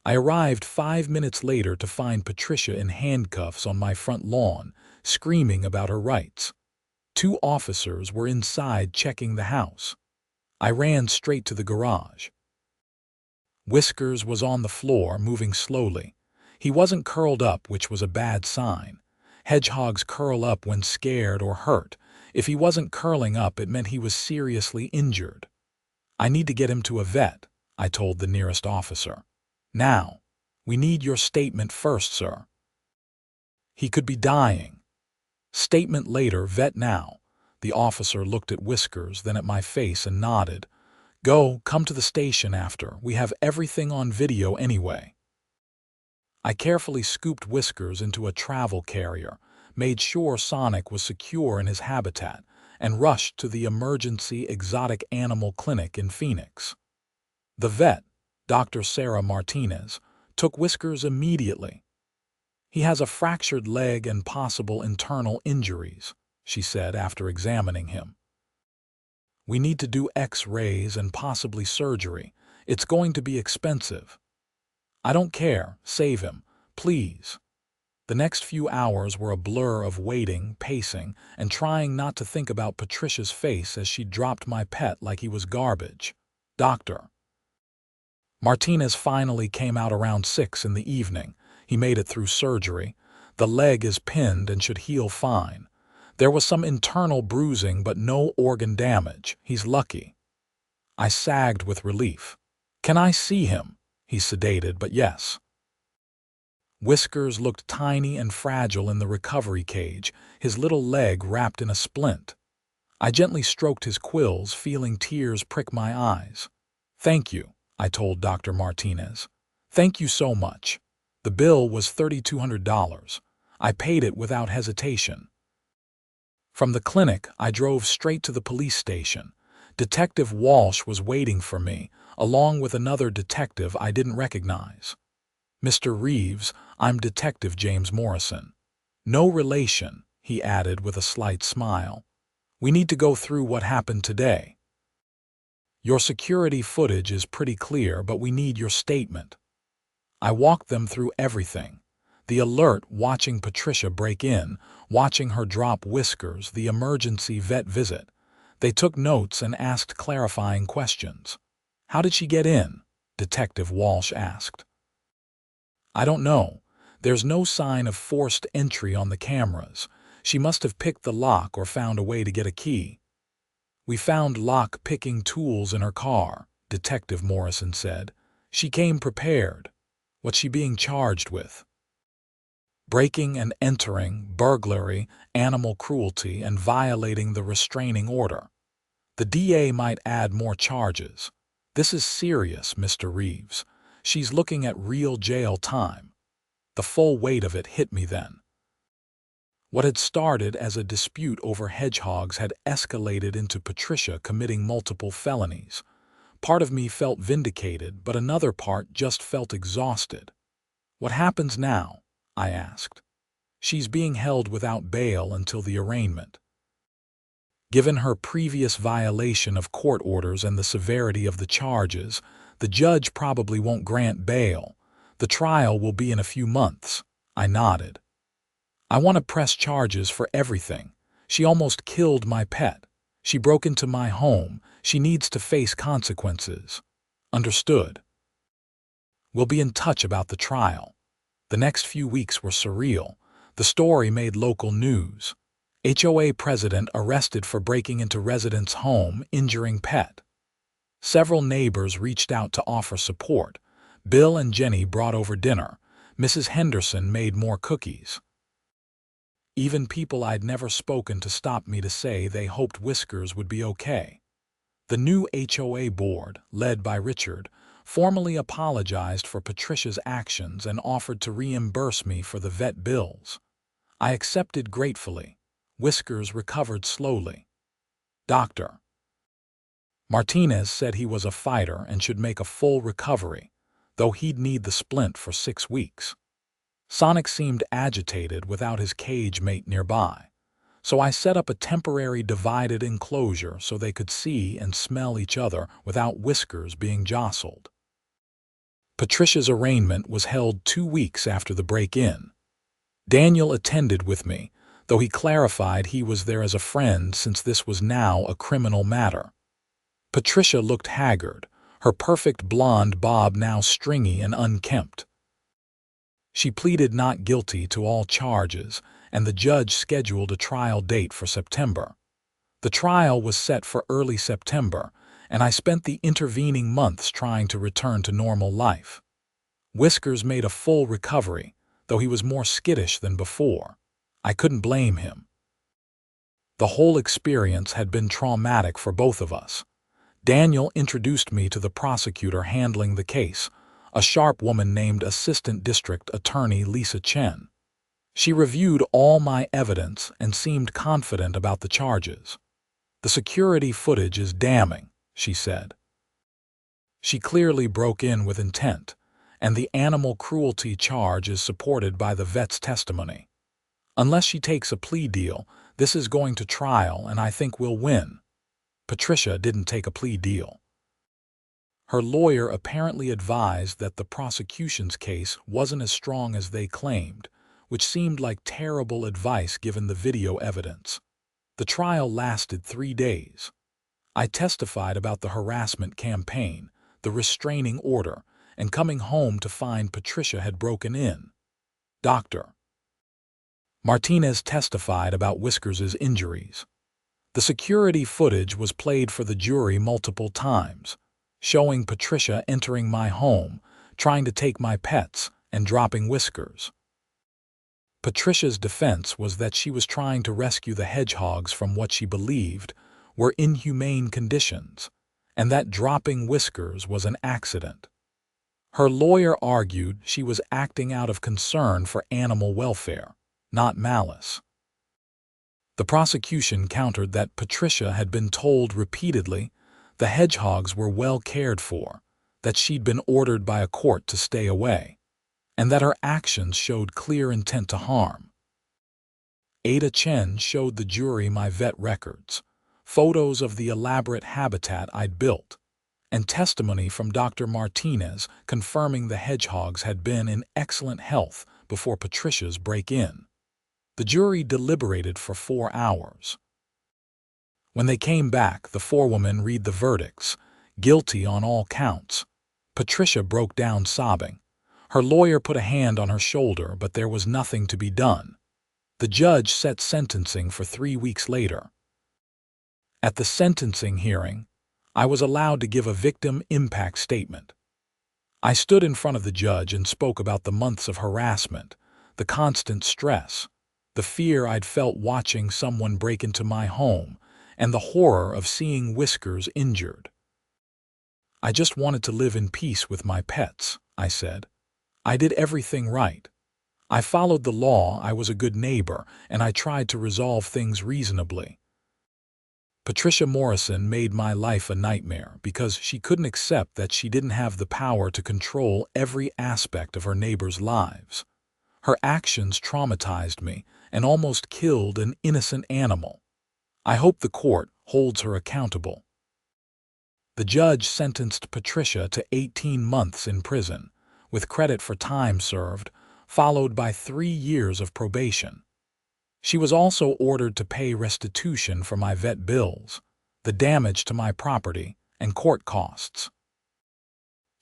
I arrived 5 minutes later to find Patricia in handcuffs on my front lawn, screaming about her rights. 2 officers were inside checking the house. I ran straight to the garage. Whiskers was on the floor, moving slowly. He wasn't curled up, which was a bad sign. Hedgehogs curl up when scared or hurt. If he wasn't curling up, it meant he was seriously injured. "I need to get him to a vet," I told the nearest officer. "Now. We need your statement first, sir." "He could be dying." "Statement later, vet now." The officer looked at Whiskers, then at my face and nodded. Come to the station after. We have everything on video anyway." I carefully scooped Whiskers into a travel carrier, made sure Sonic was secure in his habitat, and rushed to the emergency exotic animal clinic in Phoenix. The vet, Dr. Sarah Martinez, took Whiskers immediately. "He has a fractured leg and possible internal injuries," she said after examining him. "We need to do X-rays and possibly surgery. It's going to be expensive." "I don't care. Save him, please." The next few hours were a blur of waiting, pacing, and trying not to think about Patricia's face as she dropped my pet like he was garbage. "Doctor." Martinez finally came out around 6 in the evening. He made it through surgery. The leg is pinned and should heal fine. There was some internal bruising but no organ damage. He's lucky. I sagged with relief. "Can I see him?" He's sedated, but yes. Whiskers looked tiny and fragile in the recovery cage, his little leg wrapped in a splint. I gently stroked his quills, feeling tears prick my eyes. "Thank you," I told Dr. Martinez. "Thank you so much." The bill was $3,200. I paid it without hesitation. From the clinic, I drove straight to the police station. Detective Walsh was waiting for me, along with another detective I didn't recognize. "Mr. Reeves, I'm Detective James Morrison." "No relation," he added with a slight smile. "We need to go through what happened today. Your security footage is pretty clear, but we need your statement." I walked them through everything. The alert, watching Patricia break in, watching her drop Whiskers, the emergency vet visit. They took notes and asked clarifying questions. "How did she get in?" Detective Walsh asked. "I don't know. There's no sign of forced entry on the cameras. She must have picked the lock or found a way to get a key." "We found lock-picking tools in her car," Detective Morrison said. "She came prepared." "What's she being charged with?" "Breaking and entering, burglary, animal cruelty, and violating the restraining order." "The DA might add more charges." "This is serious, Mr. Reeves. She's looking at real jail time." The full weight of it hit me then. What had started as a dispute over hedgehogs had escalated into Patricia committing multiple felonies. Part of me felt vindicated, but another part just felt exhausted. "What happens now?" I asked. "She's being held without bail until the arraignment." Given her previous violation of court orders and the severity of the charges, the judge probably won't grant bail. The trial will be in a few months. I nodded. "I want to press charges for everything. She almost killed my pet. She broke into my home. She needs to face consequences." "Understood." "We'll be in touch about the trial." The next few weeks were surreal. The story made local news. HOA president arrested for breaking into resident's home, injuring pet. Several neighbors reached out to offer support. Bill and Jenny brought over dinner. Mrs. Henderson made more cookies. Even people I'd never spoken to stopped me to say they hoped Whiskers would be okay. The new HOA board, led by Richard, formally apologized for Patricia's actions and offered to reimburse me for the vet bills. I accepted gratefully. Whiskers recovered slowly. Dr. Martinez said he was a fighter and should make a full recovery, though he'd need the splint for 6 weeks. Sonic seemed agitated without his cage mate nearby, so I set up a temporary divided enclosure so they could see and smell each other without Whiskers being jostled. Patricia's arraignment was held 2 weeks after the break-in. Daniel attended with me, though he clarified he was there as a friend since this was now a criminal matter. Patricia looked haggard, her perfect blonde bob now stringy and unkempt. She pleaded not guilty to all charges, and the judge scheduled a trial date for September. The trial was set for early September, and I spent the intervening months trying to return to normal life. Whiskers made a full recovery, though he was more skittish than before. I couldn't blame him. The whole experience had been traumatic for both of us. Daniel introduced me to the prosecutor handling the case, a sharp woman named Assistant District Attorney Lisa Chen. She reviewed all my evidence and seemed confident about the charges. "The security footage is damning," she said. She clearly broke in with intent, and the animal cruelty charge is supported by the vet's testimony. Unless she takes a plea deal, this is going to trial and I think we'll win. Patricia didn't take a plea deal. Her lawyer apparently advised that the prosecution's case wasn't as strong as they claimed, which seemed like terrible advice given the video evidence. The trial lasted 3 days. I testified about the harassment campaign, the restraining order, and coming home to find Patricia had broken in. Dr. Martinez testified about Whiskers' injuries. The security footage was played for the jury multiple times, showing Patricia entering my home, trying to take my pets, and dropping Whiskers. Patricia's defense was that she was trying to rescue the hedgehogs from what she believed were inhumane conditions, and that dropping Whiskers was an accident. Her lawyer argued she was acting out of concern for animal welfare, not malice. The prosecution countered that Patricia had been told repeatedly the hedgehogs were well cared for, that she'd been ordered by a court to stay away, and that her actions showed clear intent to harm. Ada Chen showed the jury my vet records, photos of the elaborate habitat I'd built, and testimony from Dr. Martinez confirming the hedgehogs had been in excellent health before Patricia's break-in. The jury deliberated for 4 hours. When they came back, the forewomen read the verdicts, guilty on all counts. Patricia broke down sobbing. Her lawyer put a hand on her shoulder, but there was nothing to be done. The judge set sentencing for 3 weeks later. At the sentencing hearing, I was allowed to give a victim impact statement. I stood in front of the judge and spoke about the months of harassment, the constant stress, the fear I'd felt watching someone break into my home, and the horror of seeing Whiskers injured. "I just wanted to live in peace with my pets," I said. "I did everything right. I followed the law, I was a good neighbor, and I tried to resolve things reasonably." Patricia Morrison made my life a nightmare because she couldn't accept that she didn't have the power to control every aspect of her neighbors' lives. Her actions traumatized me and almost killed an innocent animal. I hope the court holds her accountable. The judge sentenced Patricia to 18 months in prison, with credit for time served, followed by 3 years of probation. She was also ordered to pay restitution for my vet bills, the damage to my property, and court costs.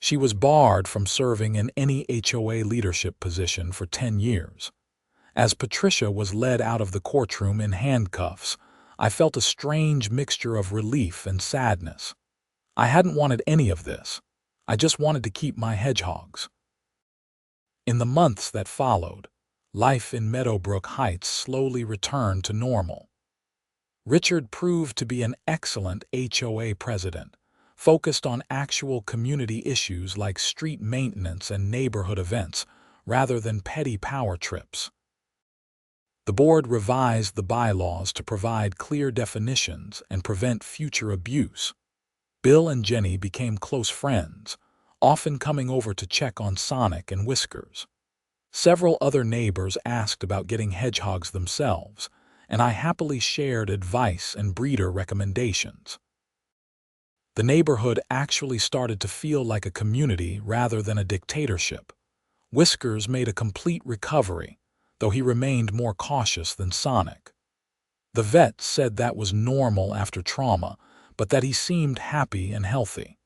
She was barred from serving in any HOA leadership position for 10 years. As Patricia was led out of the courtroom in handcuffs, I felt a strange mixture of relief and sadness. I hadn't wanted any of this. I just wanted to keep my hedgehogs. In the months that followed, life in Meadowbrook Heights slowly returned to normal. Richard proved to be an excellent HOA president, focused on actual community issues like street maintenance and neighborhood events, rather than petty power trips. The board revised the bylaws to provide clear definitions and prevent future abuse. Bill and Jenny became close friends, often coming over to check on Sonic and Whiskers. Several other neighbors asked about getting hedgehogs themselves, and I happily shared advice and breeder recommendations. The neighborhood actually started to feel like a community rather than a dictatorship. Whiskers made a complete recovery, though he remained more cautious than Sonic. The vet said that was normal after trauma, but that he seemed happy and healthy.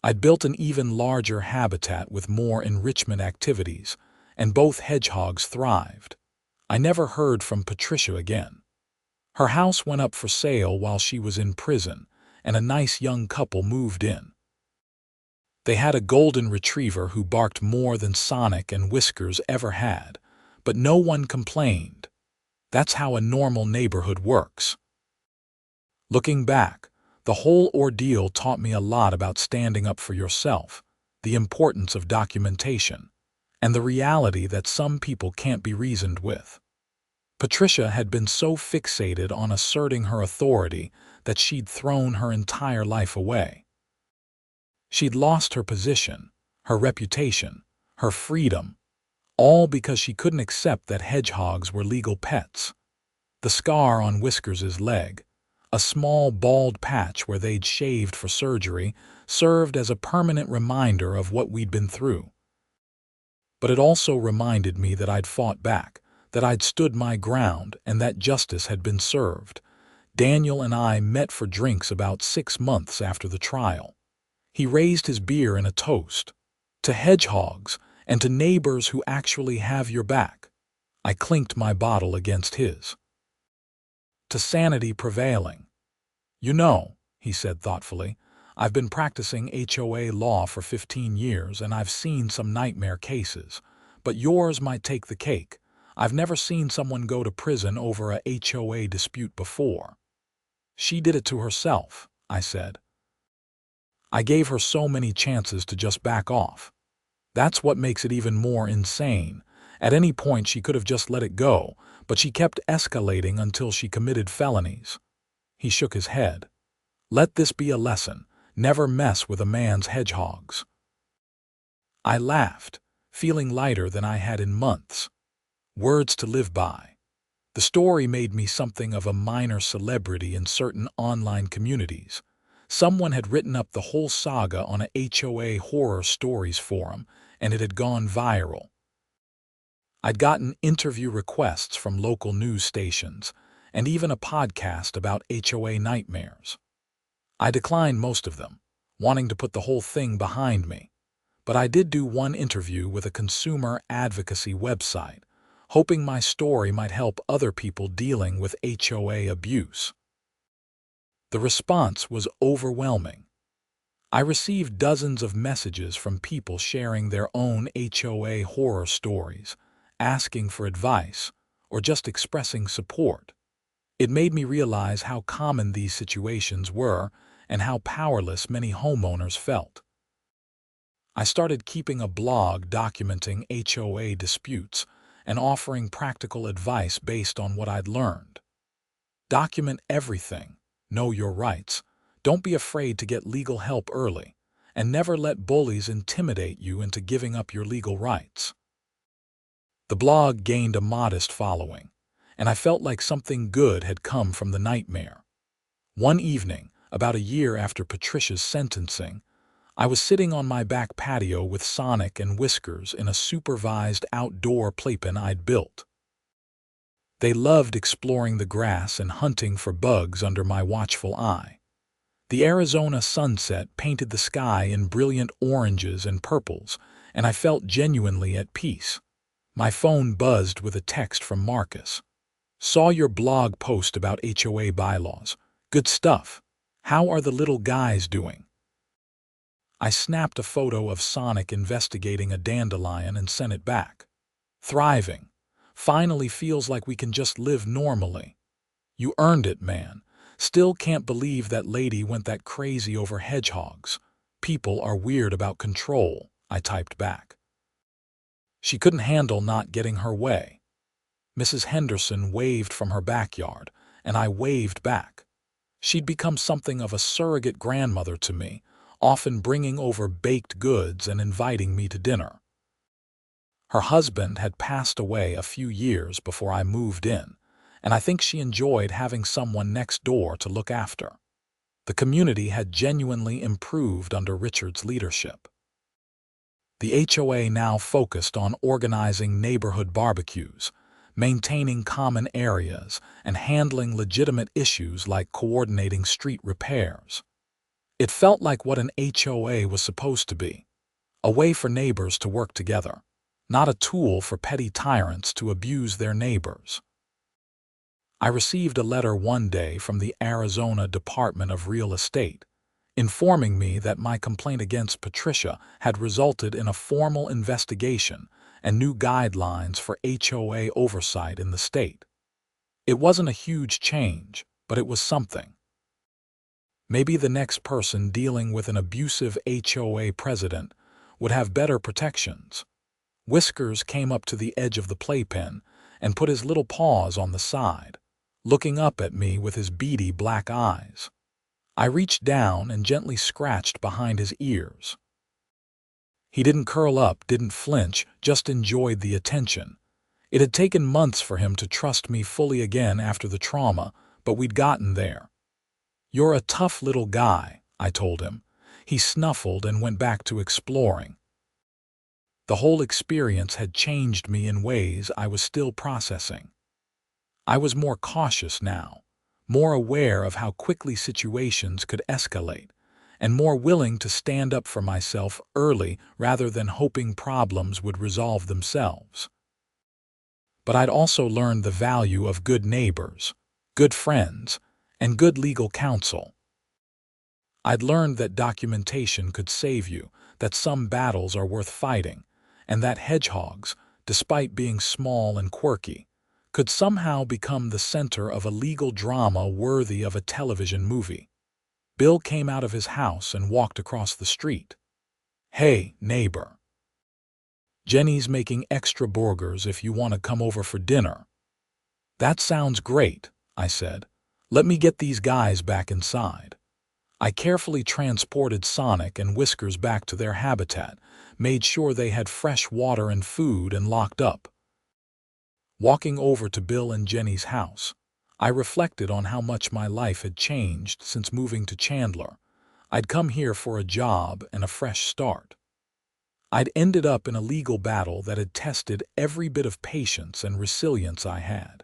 I'd built an even larger habitat with more enrichment activities, and both hedgehogs thrived. I never heard from Patricia again. Her house went up for sale while she was in prison, and a nice young couple moved in. They had a golden retriever who barked more than Sonic and Whiskers ever had, but no one complained. That's how a normal neighborhood works. Looking back, the whole ordeal taught me a lot about standing up for yourself, the importance of documentation, and the reality that some people can't be reasoned with. Patricia had been so fixated on asserting her authority that she'd thrown her entire life away. She'd lost her position, her reputation, her freedom, all because she couldn't accept that hedgehogs were legal pets. The scar on Whiskers' leg, a small bald patch where they'd shaved for surgery, served as a permanent reminder of what we'd been through. But it also reminded me that I'd fought back, that I'd stood my ground, and that justice had been served. Daniel and I met for drinks about 6 months after the trial. He raised his beer in a toast. To hedgehogs, and to neighbors who actually have your back. I clinked my bottle against his. To sanity prevailing. You know, he said thoughtfully, I've been practicing HOA law for 15 years and I've seen some nightmare cases, but yours might take the cake. I've never seen someone go to prison over a HOA dispute before. She did it to herself, I said. I gave her so many chances to just back off. That's what makes it even more insane. At any point she could have just let it go, but she kept escalating until she committed felonies. He shook his head. Let this be a lesson. Never mess with a man's hedgehogs. I laughed, feeling lighter than I had in months. Words to live by. The story made me something of a minor celebrity in certain online communities. Someone had written up the whole saga on a HOA horror stories forum, and it had gone viral. I'd gotten interview requests from local news stations, and even a podcast about HOA nightmares. I declined most of them, wanting to put the whole thing behind me. But I did do one interview with a consumer advocacy website, hoping my story might help other people dealing with HOA abuse. The response was overwhelming. I received dozens of messages from people sharing their own HOA horror stories, asking for advice, or just expressing support. It made me realize how common these situations were and how powerless many homeowners felt. I started keeping a blog documenting HOA disputes and offering practical advice based on what I'd learned. Document everything. Know your rights. Don't be afraid to get legal help early, and never let bullies intimidate you into giving up your legal rights. The blog gained a modest following, and I felt like something good had come from the nightmare. One evening, about a year after Patricia's sentencing, I was sitting on my back patio with Sonic and Whiskers in a supervised outdoor playpen I'd built. They loved exploring the grass and hunting for bugs under my watchful eye. The Arizona sunset painted the sky in brilliant oranges and purples, and I felt genuinely at peace. My phone buzzed with a text from Marcus. Saw your blog post about HOA bylaws. Good stuff. How are the little guys doing? I snapped a photo of Sonic investigating a dandelion and sent it back. Thriving. Finally feels like we can just live normally. You earned it, man. Still can't believe that lady went that crazy over hedgehogs. People are weird about control, I typed back. She couldn't handle not getting her way. Mrs. Henderson waved from her backyard, and I waved back. She'd become something of a surrogate grandmother to me, often bringing over baked goods and inviting me to dinner. Her husband had passed away a few years before I moved in, and I think she enjoyed having someone next door to look after. The community had genuinely improved under Richard's leadership. The HOA now focused on organizing neighborhood barbecues, maintaining common areas, and handling legitimate issues like coordinating street repairs. It felt like what an HOA was supposed to be, a way for neighbors to work together, not a tool for petty tyrants to abuse their neighbors. I received a letter one day from the Arizona Department of Real Estate, informing me that my complaint against Patricia had resulted in a formal investigation and new guidelines for HOA oversight in the state. It wasn't a huge change, but it was something. Maybe the next person dealing with an abusive HOA president would have better protections. Whiskers came up to the edge of the playpen and put his little paws on the side, looking up at me with his beady black eyes. I reached down and gently scratched behind his ears. He didn't curl up, didn't flinch, just enjoyed the attention. It had taken months for him to trust me fully again after the trauma, but we'd gotten there. "You're a tough little guy," I told him. He snuffled and went back to exploring. The whole experience had changed me in ways I was still processing. I was more cautious now, more aware of how quickly situations could escalate, and more willing to stand up for myself early rather than hoping problems would resolve themselves. But I'd also learned the value of good neighbors, good friends, and good legal counsel. I'd learned that documentation could save you, that some battles are worth fighting, and that Hedgehogs, despite being small and quirky, could somehow become the center of a legal drama worthy of a television movie. Bill came out of his house and walked across the street. "Hey, neighbor. Jenny's making extra burgers if you want to come over for dinner." "That sounds great," I said. "Let me get these guys back inside." I carefully transported Sonic and Whiskers back to their habitat, made sure they had fresh water and food, and locked up. Walking over to Bill and Jenny's house, I reflected on how much my life had changed since moving to Chandler. I'd come here for a job and a fresh start. I'd ended up in a legal battle that had tested every bit of patience and resilience I had.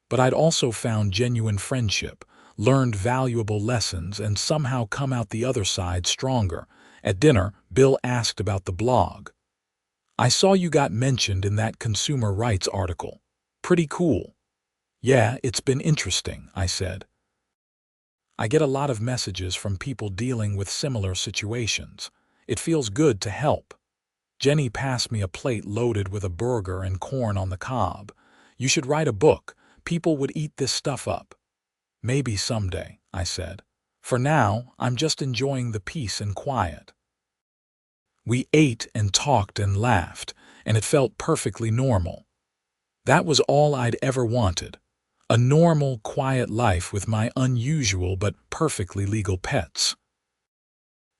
But I'd also found genuine friendship, learned valuable lessons, and somehow come out the other side stronger. At dinner, Bill asked about the blog. "I saw you got mentioned in that consumer rights article. Pretty cool." "Yeah, it's been interesting," I said. "I get a lot of messages from people dealing with similar situations. It feels good to help." Jenny passed me a plate loaded with a burger and corn on the cob. "You should write a book. People would eat this stuff up." "Maybe someday," I said. "For now, I'm just enjoying the peace and quiet." We ate and talked and laughed, and it felt perfectly normal. That was all I'd ever wanted. A normal, quiet life with my unusual but perfectly legal pets.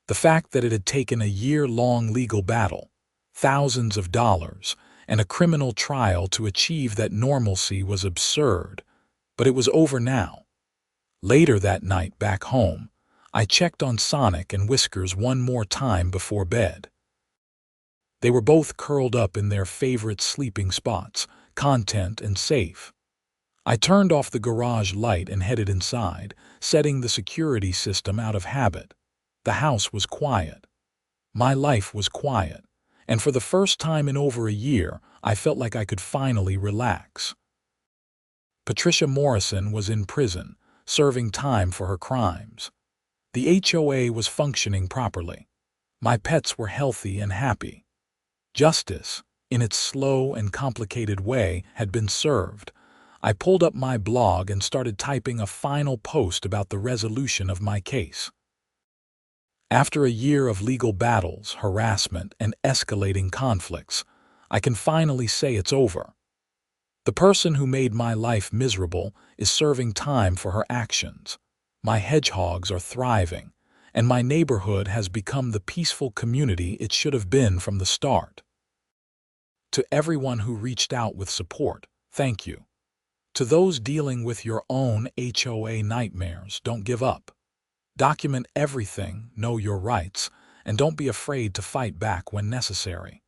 The fact that it had taken a year-long legal battle, thousands of dollars, and a criminal trial to achieve that normalcy was absurd, but it was over now. Later that night back home, I checked on Sonic and Whiskers one more time before bed. They were both curled up in their favorite sleeping spots, content and safe. I turned off the garage light and headed inside, setting the security system out of habit. The house was quiet. My life was quiet, and for the first time in over a year, I felt like I could finally relax. Patricia Morrison was in prison, serving time for her crimes. The HOA was functioning properly. My pets were healthy and happy. Justice, in its slow and complicated way, had been served. I pulled up my blog and started typing a final post about the resolution of my case. After a year of legal battles, harassment, and escalating conflicts, I can finally say it's over. The person who made my life miserable is serving time for her actions. My hedgehogs are thriving, and my neighborhood has become the peaceful community it should have been from the start. To everyone who reached out with support, thank you. To those dealing with your own HOA nightmares, don't give up. Document everything, know your rights, and don't be afraid to fight back when necessary.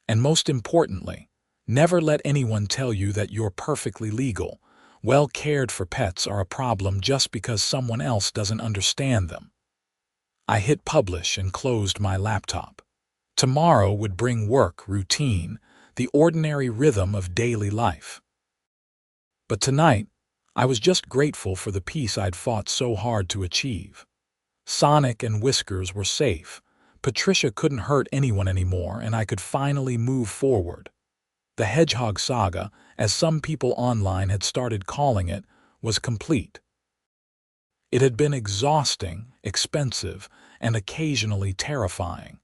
And most importantly, never let anyone tell you that you're perfectly legal. Well cared for pets are a problem just because someone else doesn't understand them. I hit publish and closed my laptop. Tomorrow would bring work, routine, the ordinary rhythm of daily life. But tonight, I was just grateful for the peace I'd fought so hard to achieve. Sonic and Whiskers were safe. Patricia couldn't hurt anyone anymore, and I could finally move forward. The Hedgehog saga, as some people online had started calling it, was complete. It had been exhausting, expensive, and occasionally terrifying.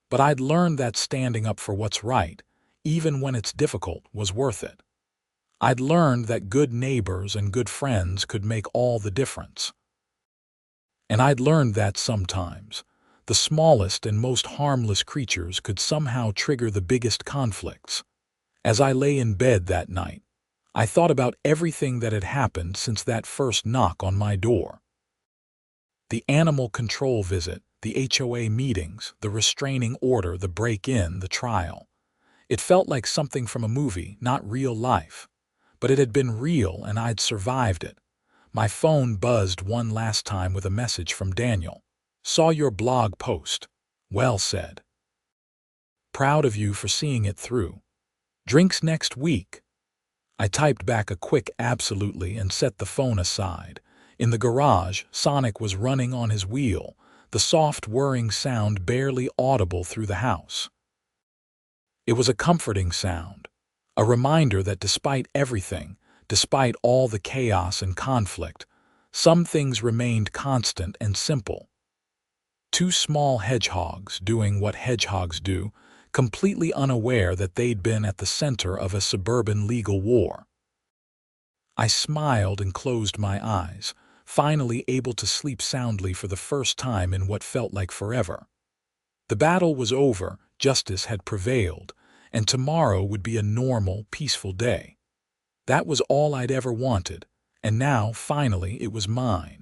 But I'd learned that standing up for what's right, even when it's difficult, was worth it. I'd learned that good neighbors and good friends could make all the difference. And I'd learned that sometimes, the smallest and most harmless creatures could somehow trigger the biggest conflicts. As I lay in bed that night, I thought about everything that had happened since that first knock on my door. The animal control visit, the HOA meetings, the restraining order, the break-in, the trial. It felt like something from a movie, not real life. But it had been real, and I'd survived it. My phone buzzed one last time with a message from Daniel. Saw your blog post. Well said. Proud of you for seeing it through. Drinks next week. I typed back a quick absolutely and set the phone aside. In the garage, Sonic was running on his wheel, the soft whirring sound barely audible through the house. It was a comforting sound, a reminder that despite everything, despite all the chaos and conflict, some things remained constant and simple. Two small hedgehogs doing what hedgehogs do, completely unaware that they'd been at the center of a suburban legal war. I smiled and closed my eyes, finally able to sleep soundly for the first time in what felt like forever. The battle was over, justice had prevailed, and tomorrow would be a normal, peaceful day. That was all I'd ever wanted, and now, finally, it was mine.